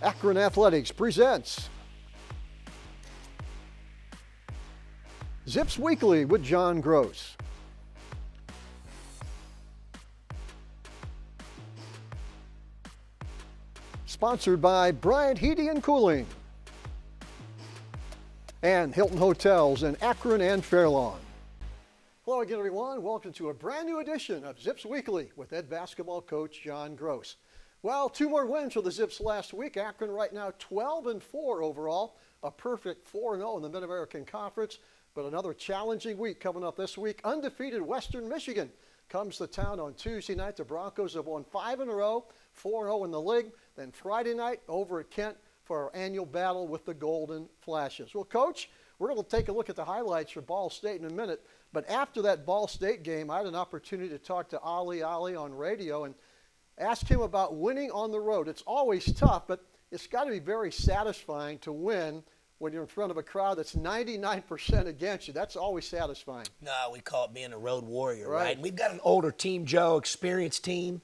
Akron Athletics presents Zips Weekly with John Groce. Sponsored by Bryant Heating and Cooling and Hilton Hotels in Akron and Fairlawn. Hello again, everyone. Welcome to a brand new edition of Zips Weekly with head basketball coach John Groce. Well, 2 more wins for the Zips last week. Akron right now 12-4 overall, a perfect 4-0 in the Mid-American Conference. But another challenging week coming up this week. Undefeated Western Michigan comes to town on Tuesday night. The Broncos have won 5 in a row, 4-0 in the league. Then Friday night over at Kent for our annual battle with the Golden Flashes. Well, Coach, we're going to take a look at the highlights for Ball State in a minute. But after that Ball State game, I had an opportunity to talk to Ali on radio and ask him about winning on the road. It's always tough, but it's got to be very satisfying to win when you're in front of a crowd that's 99% against you. That's always satisfying. No, we call it being a road warrior, right? And we've got an older team, Joe, experienced team.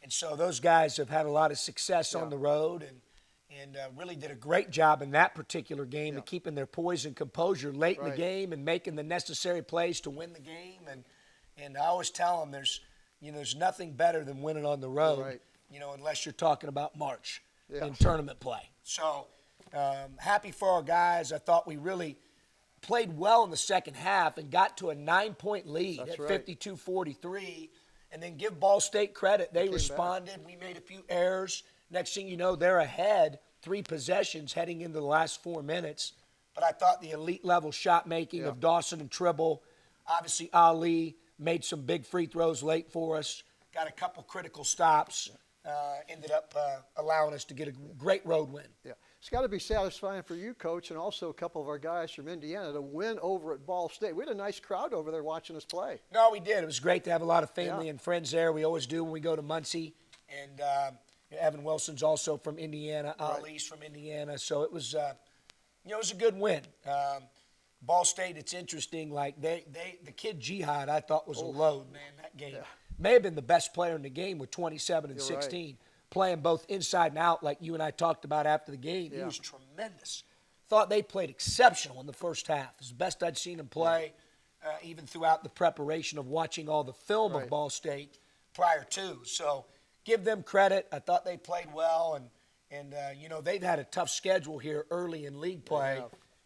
And so those guys have had a lot of success on the road and really did a great job in that particular game of keeping their poise and composure late in the game and making the necessary plays to win the game. And I always tell them there's nothing better than winning on the road, unless you're talking about March in tournament play. So happy for our guys. I thought we really played well in the second half and got to a 9-point lead at 52-43. And then give Ball State credit. They responded. We made a few errors. Next thing you know, they're ahead 3 possessions heading into the last 4 minutes. But I thought the elite level shot making of Dawson and Tribble, obviously Ali made some big free throws late for us, got a couple critical stops, ended up allowing us to get a great road win. Yeah. It's got to be satisfying for you, Coach, and also a couple of our guys from Indiana to win over at Ball State. We had a nice crowd over there watching us play. No, we did. It was great to have a lot of family and friends there. We always do when we go to Muncie. And Evan Wilson's also from Indiana. Ali's from Indiana. So it was, it was a good win. Ball State, it's interesting. Like the kid Jihad, I thought was a load, man. That game may have been the best player in the game with 27 and 16. Playing both inside and out like you and I talked about after the game. He was tremendous. Thought they played exceptional in the first half. It's the best I'd seen him play, even throughout the preparation of watching all the film of Ball State prior to. So give them credit. I thought they played well. And they've had a tough schedule here early in league play.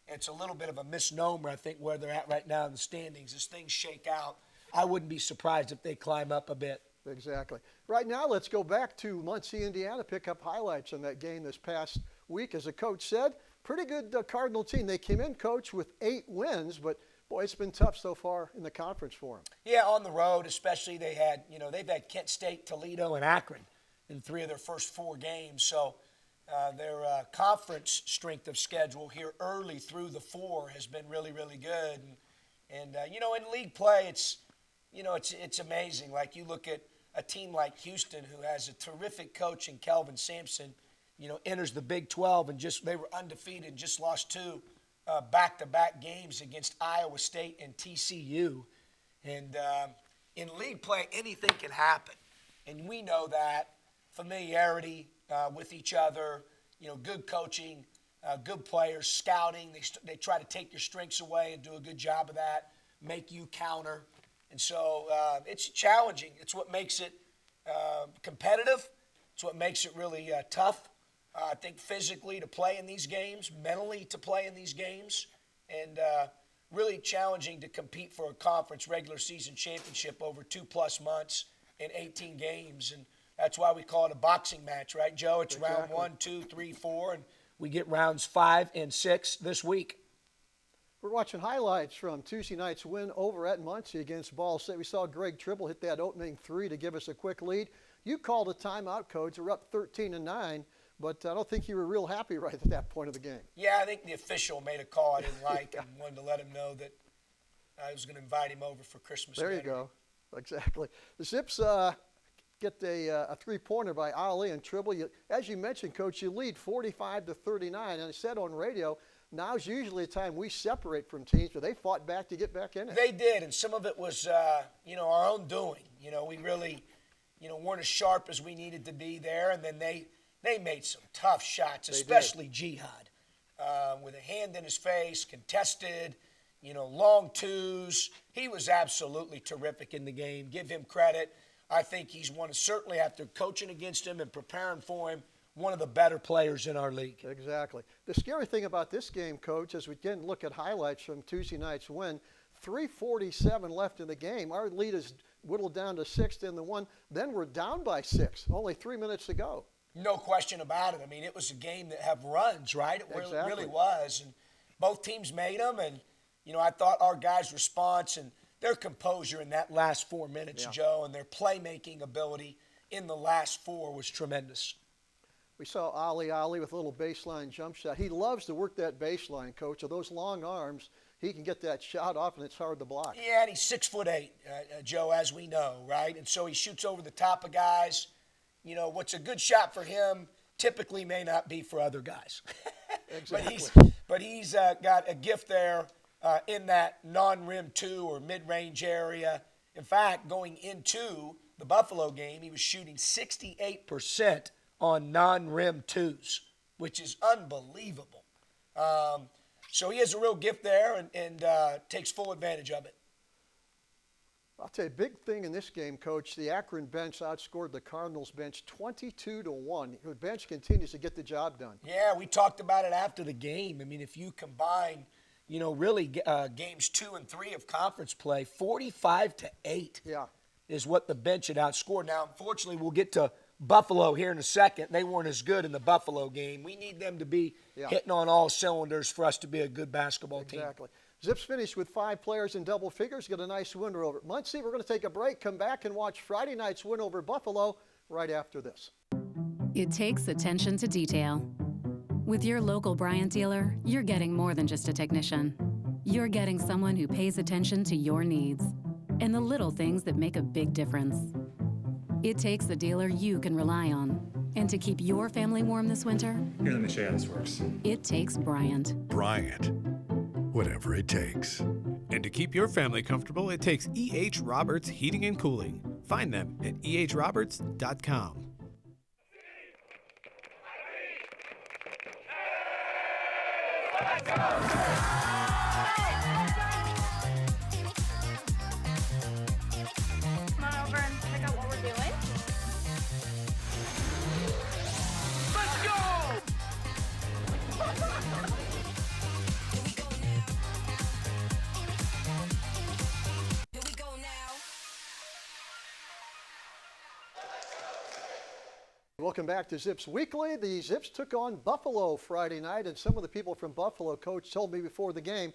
It's a little bit of a misnomer, I think, where they're at right now in the standings. As things shake out, I wouldn't be surprised if they climb up a bit. Exactly. Right now, let's go back to Muncie, Indiana, pick up highlights on that game this past week. As the coach said, pretty good Cardinal team. They came in, Coach, with 8 wins, but, boy, it's been tough so far in the conference for them. Yeah, on the road especially. They've had Kent State, Toledo, and Akron in 3 of their first 4 games. So their conference strength of schedule here early through the 4 has been really, really good. And in league play, it's amazing. Like you look at a team like Houston, who has a terrific coach in Kelvin Sampson, enters the Big 12 and they were undefeated, just lost 2 back-to-back games against Iowa State and TCU. And in league play, anything can happen. And we know that. Familiarity with each other, good coaching, good players, scouting. They try to take your strengths away and do a good job of that, make you counter. And so it's challenging. It's what makes it competitive. It's what makes it really tough, I think, physically to play in these games, mentally to play in these games, and really challenging to compete for a conference regular season championship over 2+ months in 18 games. And that's why we call it a boxing match, right, Joe? It's round 1, 2, 3, 4, and we get rounds 5 and 6 this week. We're watching highlights from Tuesday night's win over at Muncie against Ball State. We saw Greg Tribble hit that opening 3 to give us a quick lead. You called a timeout, Coach. We're up 13-9, but I don't think you were real happy right at that point of the game. Yeah, I think the official made a call I didn't like and wanted to let him know that I was going to invite him over for Christmas dinner. There you go. Exactly. The Zips get a 3-pointer by Ali and Tribble. As you mentioned, Coach, you lead 45-39, and I said on radio, now's usually a time we separate from teams, but they fought back to get back in it. They did, and some of it was, our own doing. We really, weren't as sharp as we needed to be there, and then they They made some tough shots, They especially Jihad, with a hand in his face, contested, long twos. He was absolutely terrific in the game. Give him credit. I think he's certainly after coaching against him and preparing for him, one of the better players in our league. Exactly. The scary thing about this game, Coach, as we again look at highlights from Tuesday night's win, 3:47 left in the game. Our lead is whittled down to 6 in the one. Then we're down by 6, only 3 minutes to go. No question about it. I mean, it was a game that had runs, right? It Exactly. really was. And both teams made them. And, I thought our guys' response and their composure in that last 4 minutes, Joe, and their playmaking ability in the last 4 was tremendous. We saw Ali with a little baseline jump shot. He loves to work that baseline, Coach. Of those long arms, he can get that shot off, and it's hard to block. Yeah, and he's 6'8", Joe, as we know, right? And so he shoots over the top of guys. What's a good shot for him typically may not be for other guys. Exactly. but he's got a gift there in that non-rim 2 or mid-range area. In fact, going into the Buffalo game, he was shooting 68% on non-rim 2s, which is unbelievable. So he has a real gift there and takes full advantage of it. I'll tell you, big thing in this game, Coach, the Akron bench outscored the Cardinals bench 22-1. The bench continues to get the job done. Yeah, we talked about it after the game. I mean, if you combine, really games 2 and 3 of conference play, 45-8 is what the bench had outscored. Now, unfortunately, we'll get to Buffalo here in a second. They weren't as good in the Buffalo game. We need them to be hitting on all cylinders for us to be a good basketball team. Exactly. Zips finished with 5 players in double figures, got a nice win over Muncie. We're going to take a break, come back and watch Friday night's win over Buffalo right after this. It takes attention to detail. With your local Bryant dealer, you're getting more than just a technician. You're getting someone who pays attention to your needs and the little things that make a big difference. It takes a dealer you can rely on. And to keep your family warm this winter, here, let me show you how this works. It takes Bryant. Bryant. Whatever it takes. And to keep your family comfortable, it takes E.H. Roberts Heating and Cooling. Find them at ehroberts.com. Come on over and check out what we're doing. Let's go! Welcome back to Zips Weekly. The Zips took on Buffalo Friday night, and some of the people from Buffalo, Coach, told me before the game,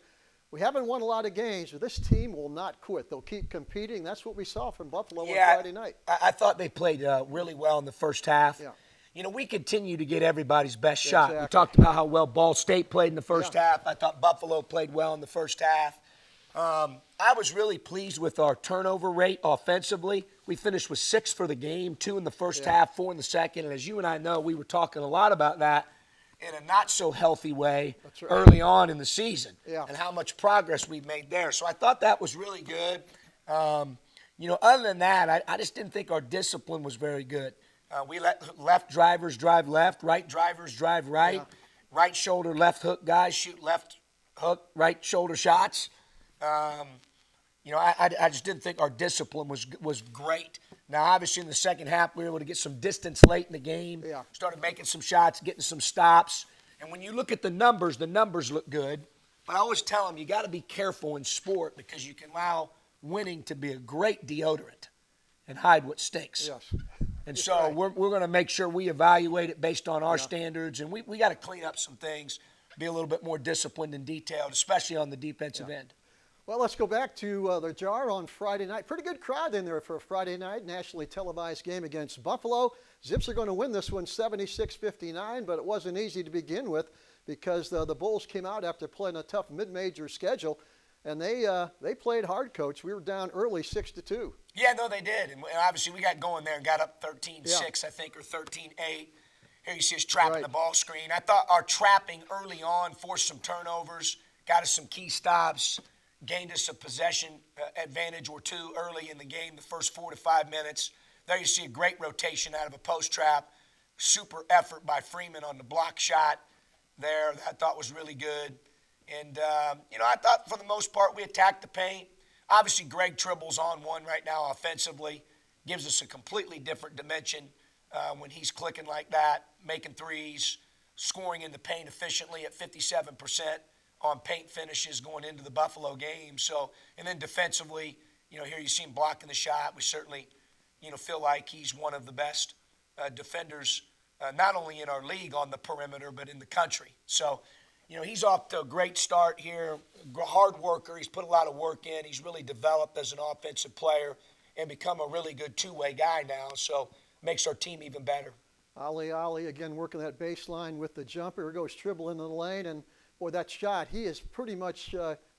we haven't won a lot of games, but this team will not quit. They'll keep competing. That's what we saw from Buffalo on Friday night. I thought they played really well in the first half. Yeah. We continue to get everybody's best shot. Exactly. We talked about how well Ball State played in the first half. I thought Buffalo played well in the first half. I was really pleased with our turnover rate offensively. We finished with 6 for the game, 2 in the first half, 4 in the second. And as you and I know, we were talking a lot about that in a not-so-healthy way early on in the season and how much progress we've made there. So I thought that was really good. Other than that, I just didn't think our discipline was very good. We let left drivers drive left, right drivers drive right, right shoulder, left hook guys shoot left hook, right shoulder shots. I just didn't think our discipline was great. Now, obviously, in the second half, we were able to get some distance late in the game. Started making some shots, getting some stops. And when you look at the numbers look good. But I always tell them you got to be careful in sport because you can allow winning to be a great deodorant and hide what stinks. Yes. And so we're going to make sure we evaluate it based on our standards. And we got to clean up some things, be a little bit more disciplined and detailed, especially on the defensive end. Well, let's go back to the Jar on Friday night. Pretty good crowd in there for a Friday night nationally televised game against Buffalo. Zips are going to win this one 76-59, but it wasn't easy to begin with because the Bulls came out after playing a tough mid-major schedule, and they played hard, Coach. We were down early 6-2. Yeah, no, they did. And obviously we got going there and got up 13-6, I think, or 13-8. Here you see us trapping the ball screen. I thought our trapping early on forced some turnovers, got us some key stops, gained us a possession advantage or two early in the game, the first 4 to 5 minutes. There you see a great rotation out of a post trap. super effort by Freeman on the block shot there that I thought was really good. And, I thought for the most part we attacked the paint. Obviously, Greg Tribble's on one right now offensively. Gives us a completely different dimension when he's clicking like that, making threes, scoring in the paint efficiently at 57% on paint finishes going into the Buffalo game. So, and then defensively, here you see him blocking the shot. We certainly, feel like he's one of the best defenders, not only in our league on the perimeter, but in the country. So, he's off to a great start here. Hard worker. He's put a lot of work in. He's really developed as an offensive player and become a really good two-way guy now. So, makes our team even better. Ali again working that baseline with the jumper. Here goes Tribble into the lane, and boy, that shot, he has pretty much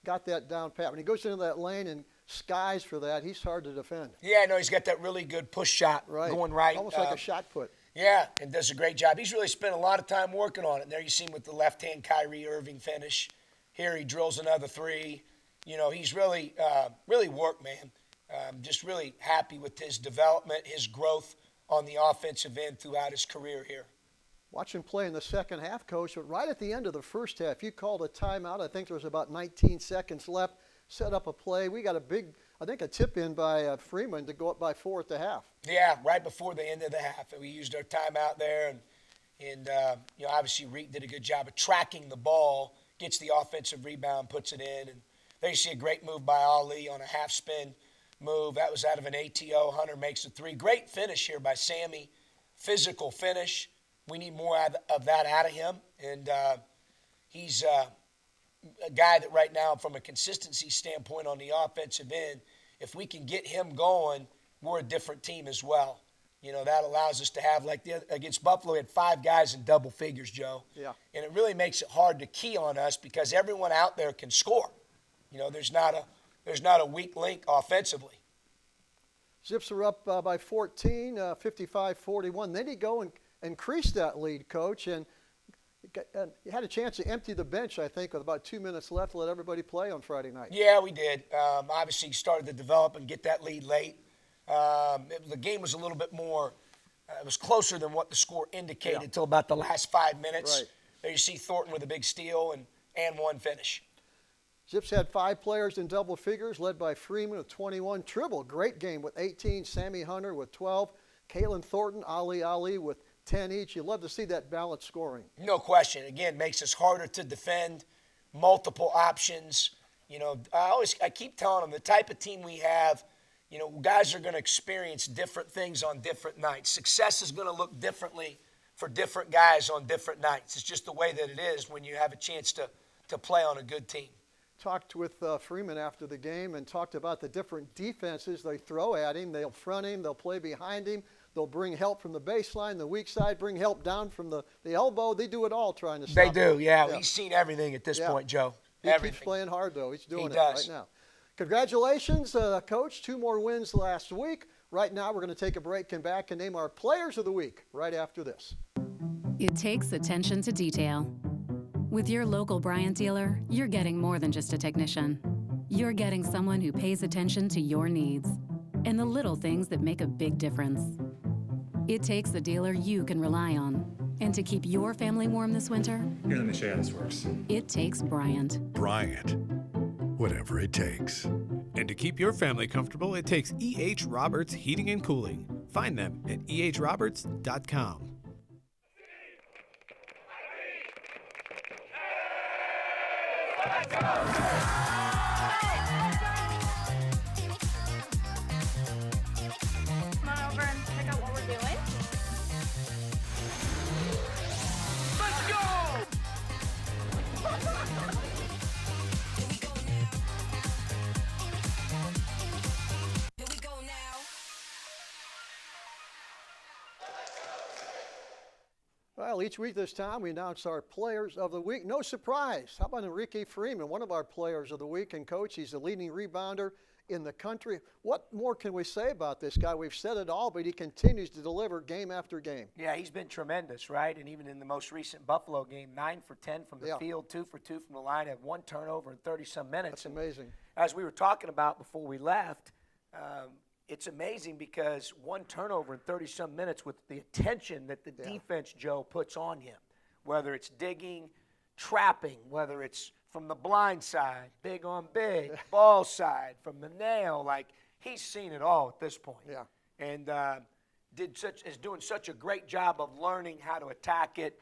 got that down pat. When he goes into that lane and skies for that, he's hard to defend. Yeah, no, he's got that really good push shot going right. Almost like a shot put. Yeah, and does a great job. He's really spent a lot of time working on it. There you see him with the left-hand Kyrie Irving finish. Here he drills another three. He's really worked, man. Just really happy with his development, his growth on the offensive end throughout his career here. Watch him play in the second half, Coach, but right at the end of the first half, you called a timeout. I think there was about 19 seconds left. Set up a play. We got a tip in by Freeman to go up by 4 at the half. Yeah, right before the end of the half. We used our timeout there, and obviously Reek did a good job of tracking the ball, gets the offensive rebound, puts it in. And there you see a great move by Ali on a half spin move. That was out of an ATO. Hunter makes a three. Great finish here by Sammy. Physical finish. We need more of that out of him. And he's a guy that right now, from a consistency standpoint on the offensive end, if we can get him going, we're a different team as well. That allows us to have, against Buffalo, we had 5 guys in double figures, Joe. Yeah. And it really makes it hard to key on us because everyone out there can score. There's not a weak link offensively. Zips are up by 14, 55-41. Then you go and increase that lead, Coach, and you had a chance to empty the bench, I think, with about 2 minutes left to let everybody play on Friday night. Yeah, we did. Obviously, started to develop and get that lead late. The game was a little bit more it was closer than what the score indicated until about the last 5 minutes. Right. There you see Thornton with a big steal and one finish. Zips had 5 players in double figures, led by Freeman with 21. Tribble, great game with 18. Sammy Hunter with 12. Kalen Thornton, Ali with 10 each. You love to see that balanced scoring. No question. Again, makes us harder to defend, multiple options. I keep telling them the type of team we have, guys are going to experience different things on different nights. Success is going to look differently for different guys on different nights. It's just the way that it is when you have a chance to play on a good team. Talked with Freeman after the game and talked about the different defenses they throw at him. They'll front him. They'll play behind him. They'll bring help from the baseline, the weak side, bring help down from the elbow. They do it all trying to stop him. They do, yeah. He's seen everything at this point, Joe. He keeps playing hard, though. He's doing it does. right now. Congratulations, Coach. 2 more wins last week. Right now, we're going to take a break and back and name our Players of the Week right after this. It takes attention to detail. With your local Bryant dealer, you're getting more than just a technician. You're getting someone who pays attention to your needs and the little things that make a big difference. It takes a dealer you can rely on. And to keep your family warm this winter, Here, let me show you how this works. it takes Bryant. Bryant. Whatever it takes. And to keep your family comfortable, it takes E.H. Roberts Heating and Cooling. Find them at ehroberts.com. Come on over and check out what we're doing. Well, each week this time we announce our Players of the Week. No surprise. How about Enrique Freeman, one of our Players of the Week? And, Coach, he's the leading rebounder in the country. What more can we say about this guy? We've said it all, but he continues to deliver game after game. Yeah, he's been tremendous, right? And even in the most recent Buffalo game, 9 for 10 from the field, 2 for 2 from the line, had 1 turnover in 30-some minutes. That's amazing. As we were talking about before we left, it's amazing because one turnover in 30-some minutes with the attention that the defense, Joe, puts on him, whether it's digging, trapping, whether it's from the blind side, big on big, ball side, from the nail. Like, he's seen it all at this point. Yeah. And is doing such a great job of learning how to attack it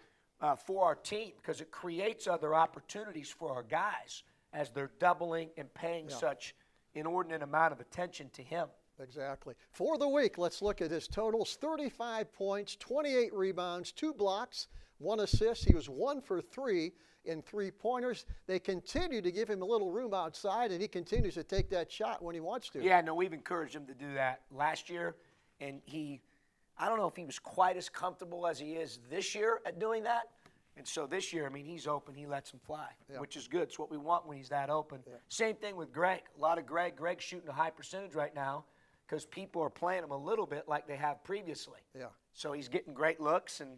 for our team, because it creates other opportunities for our guys as they're doubling and paying such inordinate amount of attention to him. Exactly. For the week, let's look at his totals: 35 points, 28 rebounds, 2 blocks, 1 assist. He was 1 for 3 in 3-pointers. They continue to give him a little room outside, and he continues to take that shot when he wants to. Yeah, no, we've encouraged him to do that last year, and I don't know if he was quite as comfortable as he is this year at doing that. And so this year, I mean, he's open, he lets him fly, which is good. It's what we want when he's that open. Yeah. Same thing with Greg. A lot of Greg's shooting a high percentage right now because people are playing him a little bit like they have previously. Yeah. So he's getting great looks, and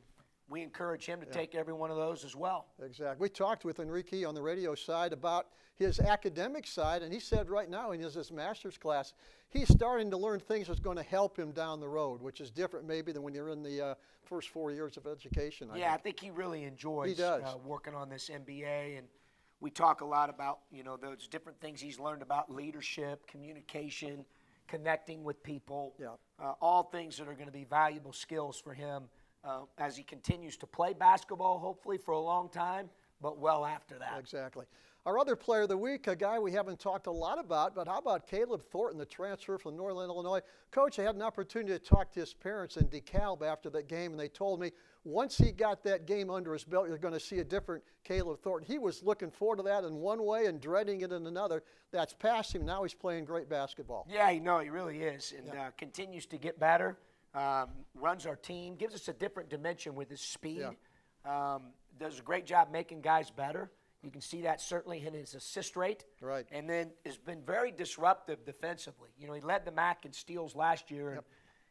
we encourage him to take every one of those as well. Exactly. We talked with Enrique on the radio side about his academic side, and he said right now in his master's class, he's starting to learn things that's going to help him down the road, which is different maybe than when you're in the first 4 years of education. I think he really enjoys working on this MBA, and we talk a lot about, those different things he's learned about leadership, communication, connecting with people, all things that are going to be valuable skills for him as he continues to play basketball, hopefully for a long time, but well after that. Exactly. Our other player of the week, a guy we haven't talked a lot about, but how about Caleb Thornton, the transfer from Northern Illinois? Coach, I had an opportunity to talk to his parents in DeKalb after that game, and they told me once he got that game under his belt, you're going to see a different Caleb Thornton. He was looking forward to that in one way and dreading it in another. That's past him. Now he's playing great basketball. Yeah, he really is, and continues to get better. Runs our team, gives us a different dimension with his speed. Does a great job making guys better. You can see that certainly in his assist rate. Right. And then has been very disruptive defensively. He led the MAC in steals last year.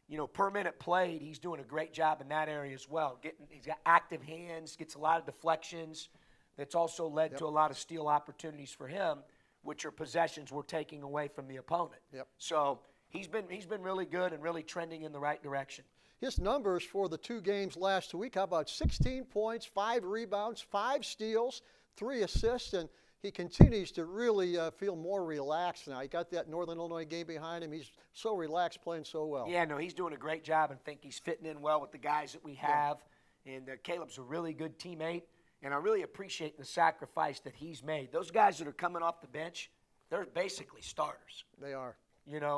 And, per minute played, he's doing a great job in that area as well. He's got active hands, gets a lot of deflections. That's also led to a lot of steal opportunities for him, which are possessions we're taking away from the opponent. So he's been really good and really trending in the right direction. His numbers for the 2 games last week, how about 16 points, 5 rebounds, 5 steals, 3 assists, and he continues to really feel more relaxed now. He got that Northern Illinois game behind him. He's so relaxed, playing so well. Yeah, no, he's doing a great job, and think he's fitting in well with the guys that we have. And Caleb's a really good teammate, and I really appreciate the sacrifice that he's made. Those guys that are coming off the bench, they're basically starters. They are.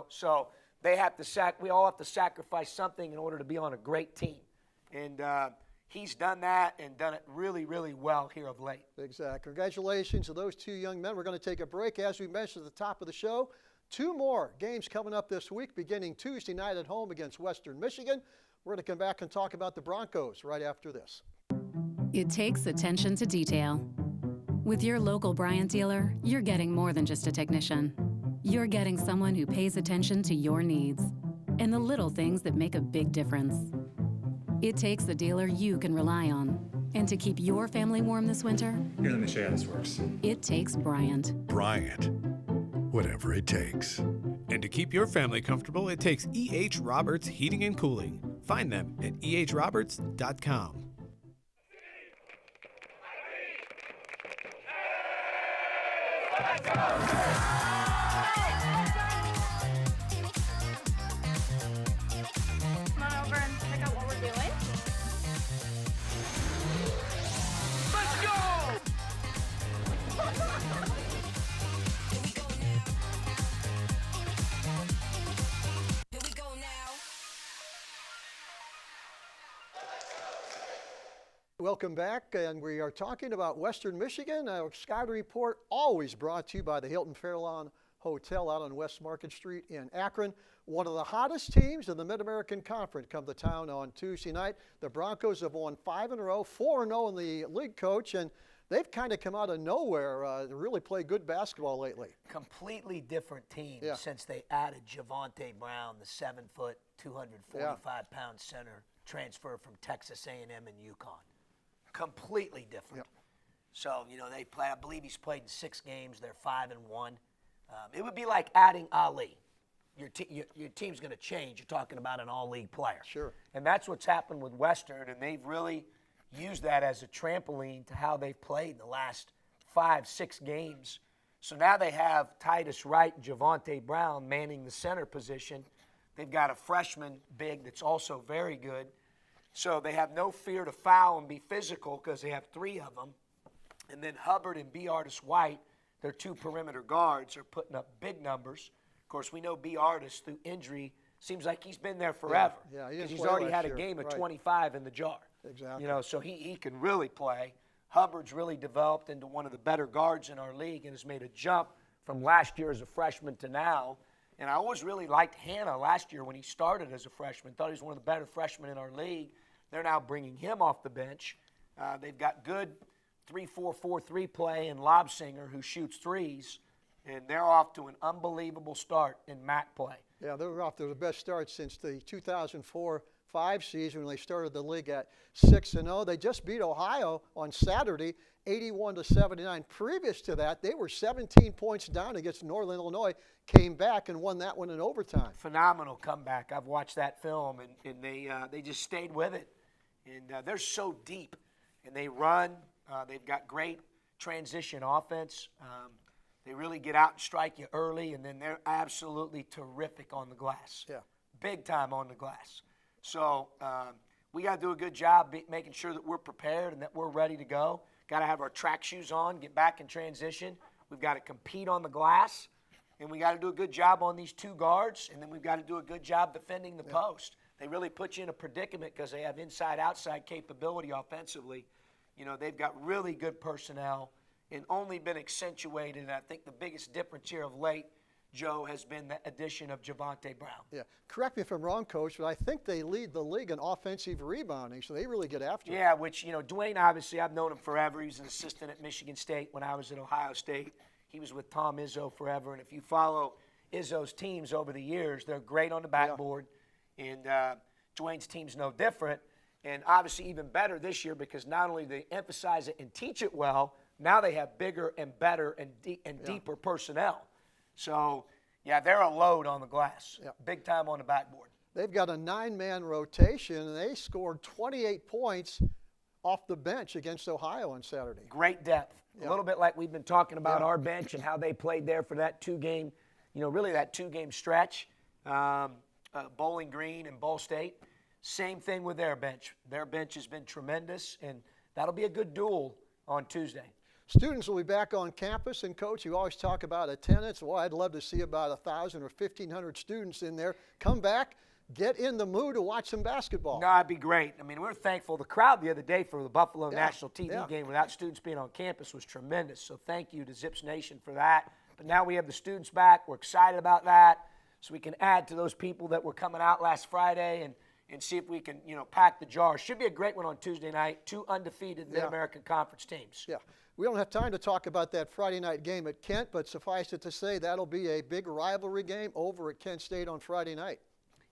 So they have to we all have to sacrifice something in order to be on a great team. And he's done that and done it really, really well here of late. Exactly. Congratulations to those 2 young men. We're going to take a break. As we mentioned at the top of the show, 2 more games coming up this week, beginning Tuesday night at home against Western Michigan. We're going to come back and talk about the Broncos right after this. It takes attention to detail. With your local Bryant dealer, you're getting more than just a technician. You're getting someone who pays attention to your needs and the little things that make a big difference. It takes a dealer you can rely on. And to keep your family warm this winter, here, let me show you how this works. It takes Bryant. Bryant. Whatever it takes. And to keep your family comfortable, it takes E.H. Roberts Heating and Cooling. Find them at ehroberts.com. Come on over and check out what we're doing. Let's go! Welcome back, and we are talking about Western Michigan. Our Sky Report always brought to you by the Hilton Fairlawn Hotel out on West Market Street in Akron. One of the hottest teams in the Mid-American Conference come to town on Tuesday night. The Broncos have won 5 in a row, 4-0 in the league, Coach, and they've kind of come out of nowhere to really play good basketball lately. Completely different team since they added Javonte Brown, the 7-foot, 245-pound center transfer from Texas A&M and UConn. Completely different. So, they play, I believe he's played in 6 games. They're 5-1. It would be like adding Ali. your team's going to change. You're talking about an all-league player. Sure. And that's what's happened with Western, and they've really used that as a trampoline to how they've played the last 5-6 games. So now they have Titus Wright and Javonte Brown manning the center position. They've got a freshman big that's also very good. So they have no fear to foul and be physical because they have 3 of them. And then Hubbard and B. Artis White, their 2 perimeter guards, are putting up big numbers. Of course, we know B. Artis, through injury, seems like he's been there forever. Yeah, he didn't he's play already last had a year. game of Right. 25 in the jar. Exactly. You know, so he can really play. Hubbard's really developed into one of the better guards in our league and has made a jump from last year as a freshman to now. And I always really liked Hannah last year when he started as a freshman. Thought he was one of the better freshmen in our league. They're now bringing him off the bench. They've got good 3-4-4-3 play in Lobsinger, who shoots threes, and they're off to an unbelievable start in MAC play. Yeah, they were off to the best start since the 2004-5 season when they started the league at 6-0. They just beat Ohio on Saturday, 81-79. Previous to that, they were 17 points down against Northern Illinois, came back and won that one in overtime. Phenomenal comeback. I've watched that film, and they just stayed with it. And they're so deep, and they run. They've got great transition offense. They really get out and strike you early, and then they're absolutely terrific on the glass. Yeah. Big time on the glass. So we got to do a good job making sure that we're prepared and that we're ready to go. Got to have our track shoes on, get back in transition. We've got to compete on the glass, and we got to do a good job on these 2 guards, and then we've got to do a good job defending the post. They really put you in a predicament because they have inside-outside capability offensively. You know, they've got really good personnel and only been accentuated. And I think the biggest difference here of late, Joe, has been the addition of Javonte Brown. Yeah. Correct me if I'm wrong, Coach, but I think they lead the league in offensive rebounding, so they really get after it. Yeah, which, you know, Dwayne, obviously, I've known him forever. He was an assistant at Michigan State when I was at Ohio State. He was with Tom Izzo forever. And if you follow Izzo's teams over the years, they're great on the backboard. Yeah. And Dwayne's team's no different. And obviously even better this year because not only do they emphasize it and teach it well, now they have bigger and better and deeper personnel. So, yeah, they're a load on the glass. Yeah. Big time on the backboard. They've got a 9-man rotation, and they scored 28 points off the bench against Ohio on Saturday. Great depth. Yeah. A little bit like we've been talking about our bench and how they played there for that 2-game, you know, really that 2-game stretch, Bowling Green and Ball State. Same thing with their bench. Their bench has been tremendous, and that'll be a good duel on Tuesday. Students will be back on campus, and Coach, you always talk about attendance. Well, I'd love to see about 1,000 or 1,500 students in there. Come back, get in the mood to watch some basketball. No, it'd be great. I mean, we're thankful. The crowd the other day for the Buffalo National TV game without students being on campus was tremendous. So thank you to Zips Nation for that. But now we have the students back. We're excited about that. So we can add to those people that were coming out last Friday and see if we can, you know, pack the jar. Should be a great one on Tuesday night. 2 undefeated Mid-American Conference teams. Yeah. We don't have time to talk about that Friday night game at Kent, but suffice it to say that'll be a big rivalry game over at Kent State on Friday night.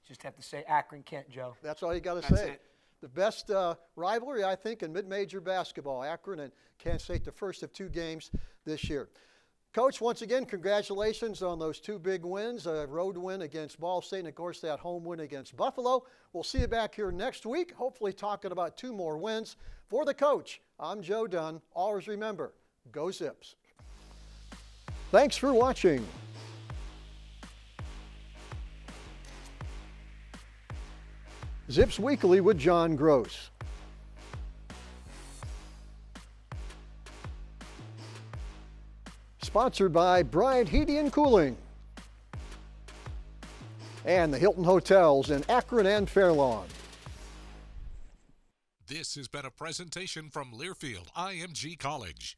Just have to say Akron-Kent, Joe. That's all you got to That's say. it. The best rivalry, I think, in mid-major basketball, Akron and Kent State, the first of 2 games this year. Coach, once again, congratulations on those 2 big wins, a road win against Ball State and, of course, that home win against Buffalo. We'll see you back here next week, hopefully talking about 2 more wins. For the coach, I'm Joe Dunn. Always remember, go Zips. Thanks for watching. Zips Weekly with John Groce. Sponsored by Bryant Heating and Cooling and the Hilton Hotels in Akron and Fairlawn. This has been a presentation from Learfield IMG College.